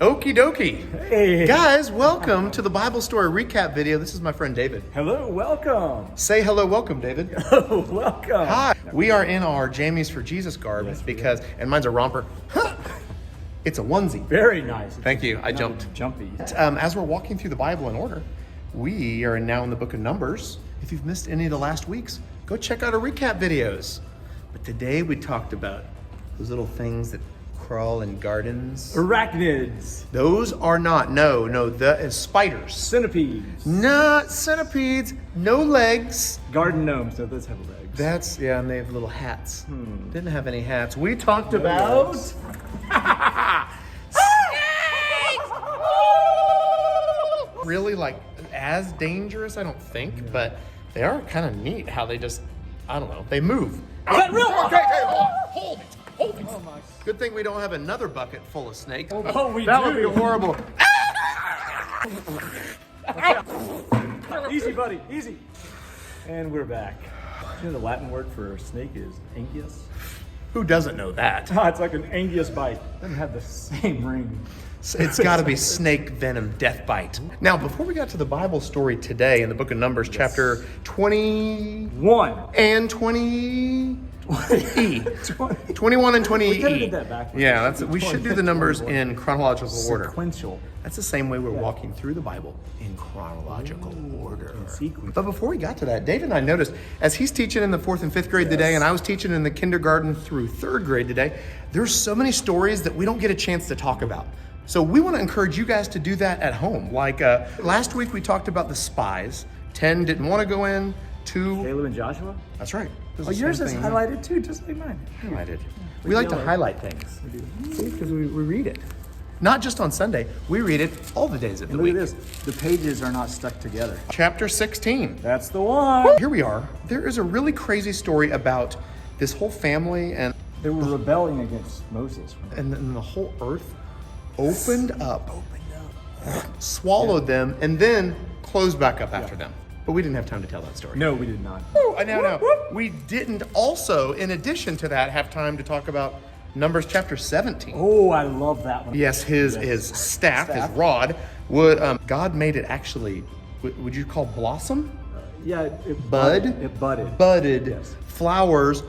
Okie dokie. Hey. Guys, welcome to the Bible story recap video. This is my friend David. Hello, welcome. Say hello, welcome, David. Oh, welcome. Hi. We are in our Jammies for Jesus garb and mine's a romper. It's a onesie. Very nice. Thank you. I jumped. Jumpy. As we're walking through the Bible in order, we are now in the book of Numbers. If you've missed any of the last weeks, go check out our recap videos. But today we talked about those little things that crawl in gardens. Arachnids. Those are not, the spiders. Centipedes. Not centipedes, no legs. Garden gnomes, so those have legs. And they have little hats. Didn't have any hats. We talked about snakes. Really, as dangerous, I don't think, but they are kind of neat how they just, they move. That real? Okay, hold it. Oh my. Good thing we don't have another bucket full of snakes. Oh, we that do. would be horrible. Easy, buddy, easy. And we're back. You know the Latin word for snake is anguius? Who doesn't know that? It's like an anguius bite. Doesn't have the same ring. It's got to be snake venom death bite. Now, before we got to the Bible story today in the book of Numbers, chapter 21 and 20. 21 and 20. We kind of did that backwards. Yeah, we should do the numbers in chronological order. Sequential. That's the same way we're walking through the Bible in chronological order. In sequence. But before we got to that, David and I noticed as he's teaching in the 4th and 5th grade today, and I was teaching in the kindergarten through 3rd grade today, there's so many stories that we don't get a chance to talk about. So we want to encourage you guys to do that at home. Like last week we talked about the spies. 10 didn't want to go in. 2. Caleb and Joshua? That's right. Oh, yours is highlighted too, just like mine. Highlighted. We like to highlight things. We do. See, because we read it. Not just on Sunday, we read it all the days of the week. Look at this. The pages are not stuck together. Chapter 16. That's the one. Here we are. There is a really crazy story about this whole family and they were rebelling against Moses. and then the whole earth opened up, swallowed them, and then closed back up after them. But we didn't have time to tell that story. No, we did not. No. We didn't also, in addition to that, have time to talk about Numbers chapter 17. Oh, I love that one. Yes, his staff, his rod, God made it actually, would you call blossom? Yeah, it budded. It budded. Budded, yes. Flowers,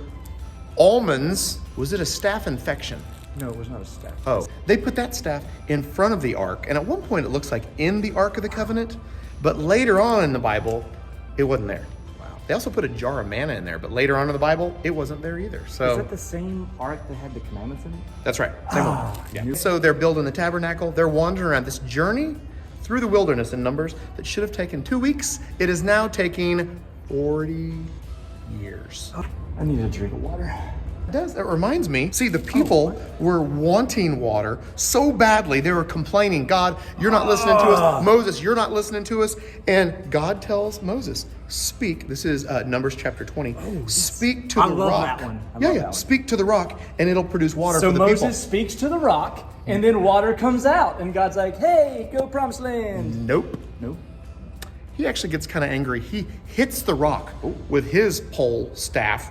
almonds. Was it a staph infection? No, it was not a staff. Oh, they put that staff in front of the ark, and at one point it looks like in the Ark of the Covenant, but later on in the Bible, it wasn't there. Wow. They also put a jar of manna in there, but later on in the Bible, it wasn't there either. So is that the same ark that had the commandments in it? that's right. Same one. Yeah. So they're building the tabernacle. They're wandering around this journey through the wilderness in Numbers that should have taken 2 weeks. It is now taking 40 years. I need a drink of water. That reminds me. See, the people were wanting water so badly. They were complaining, God, you're not listening to us. Moses, you're not listening to us. And God tells Moses, speak. This is Numbers chapter 20. Speak to the rock. I love that one. That one. Speak to the rock and it'll produce water for the people. So people. Moses speaks to the rock and then water comes out. And God's like, hey, go promised land. Nope. He actually gets kind of angry. He hits the rock with his pole staff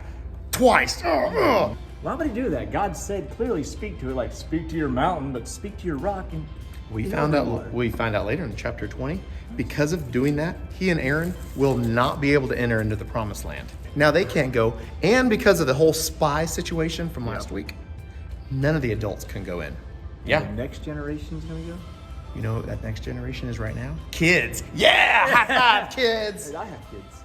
twice. Why would he do that? God said clearly, speak to it, like speak to your mountain, but speak to your rock. And we find out later in chapter 20, because of doing that, he and Aaron will not be able to enter into the promised land. Now they can't go, and because of the whole spy situation from last week, none of the adults can go in. The next generation's gonna go? You know what that next generation is right now? Kids. Yeah, high five, kids. Hey, I have kids.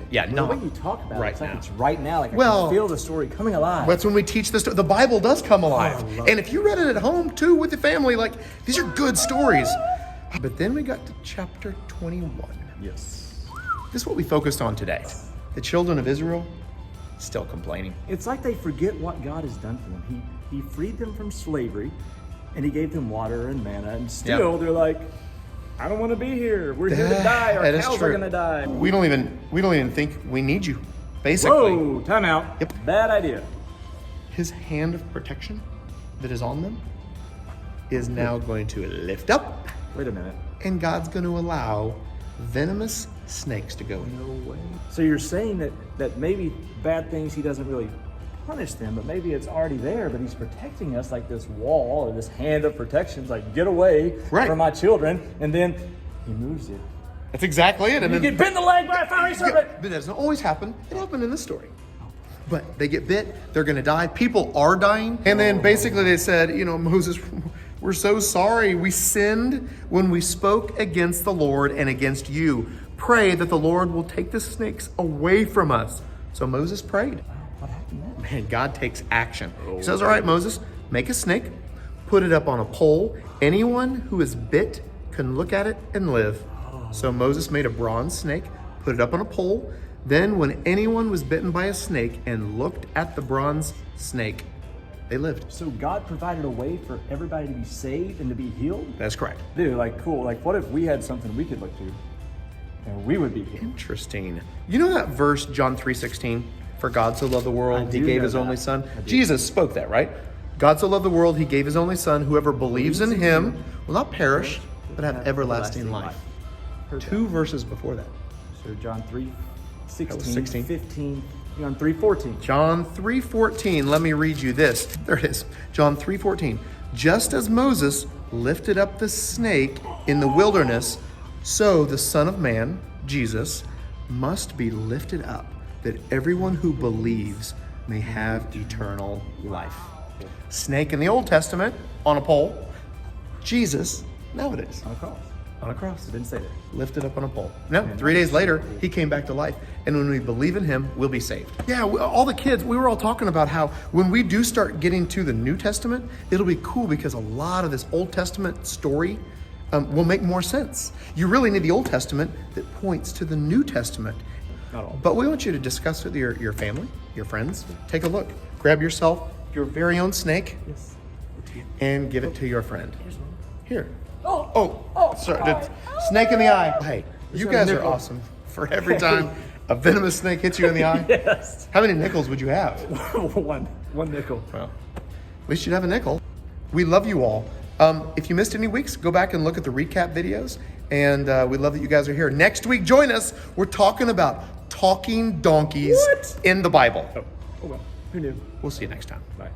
Yeah, The way you talk about right it's like now. it's right now. Like I can feel the story coming alive. That's when we teach this. The Bible does come alive. And if you read it at home too with the family, these are good stories. But then we got to chapter 21. Yes. This is what we focused on today. The children of Israel still complaining. It's like they forget what God has done for them. He freed them from slavery, and he gave them water and manna, and still they're like, I don't want to be here. We're here to die. Our cows are gonna die. We don't even think we need you. Basically. Whoa, time out. Yep. Bad idea. His hand of protection that is on them is now going to lift up. Wait a minute. And God's going to allow venomous snakes to go in. No way. So you're saying that maybe bad things he doesn't really punish them, but maybe it's already there, but he's protecting us like this wall or this hand of protection. It's like, get away from my children. And then he moves it. That's exactly it. And you get bit in the leg by a fiery serpent. But that doesn't always happen. It happened in this story. But they get bit, they're going to die. People are dying. And then basically they said, Moses, we're so sorry. We sinned when we spoke against the Lord and against you. Pray that the Lord will take the snakes away from us. So Moses prayed. What happened then? Man, God takes action. He says, all right, Moses, make a snake, put it up on a pole. Anyone who is bit can look at it and live. So Moses made a bronze snake, put it up on a pole. Then when anyone was bitten by a snake and looked at the bronze snake, they lived. So God provided a way for everybody to be saved and to be healed? That's correct. Dude, cool. What if we had something we could look to and we would be healed? Interesting. You know that verse, John 3:16? For God so loved the world, he gave his only son. Jesus spoke that, right? God so loved the world, he gave his only son. Whoever believes in him will not perish, but have everlasting life. 2 verses before that. So John 3:16, 16. 15, John 3:14. John 3:14. Let me read you this. There it is. John 3:14. Just as Moses lifted up the snake in the wilderness, so the Son of Man, Jesus, must be lifted up, that everyone who believes may have eternal life. Snake in the Old Testament on a pole. Jesus nowadays On a cross. on a cross. It didn't say that. Lifted up on a pole. No, 3 days later, he came back to life. And when we believe in him, we'll be saved. Yeah, all the kids, we were all talking about how when we do start getting to the New Testament, it'll be cool because a lot of this Old Testament story will make more sense. You really need the Old Testament that points to the New Testament. Not all. But we want you to discuss with your family, your friends. Take a look. Grab yourself your very own snake Yes. and give it to your friend. Here's one. Here. Oh. Sorry. Snake in the eye. Hey, you got a guys are nickel. awesome. For every time a venomous snake hits you in the eye, Yes. how many nickels would you have? One nickel. Well, at least you'd have a nickel. We love you all. If you missed any weeks, go back and look at the recap videos. And we love that you guys are here. Next week, join us. We're talking about talking donkeys in the Bible. Oh well. Who knew? We'll see you next time. Bye.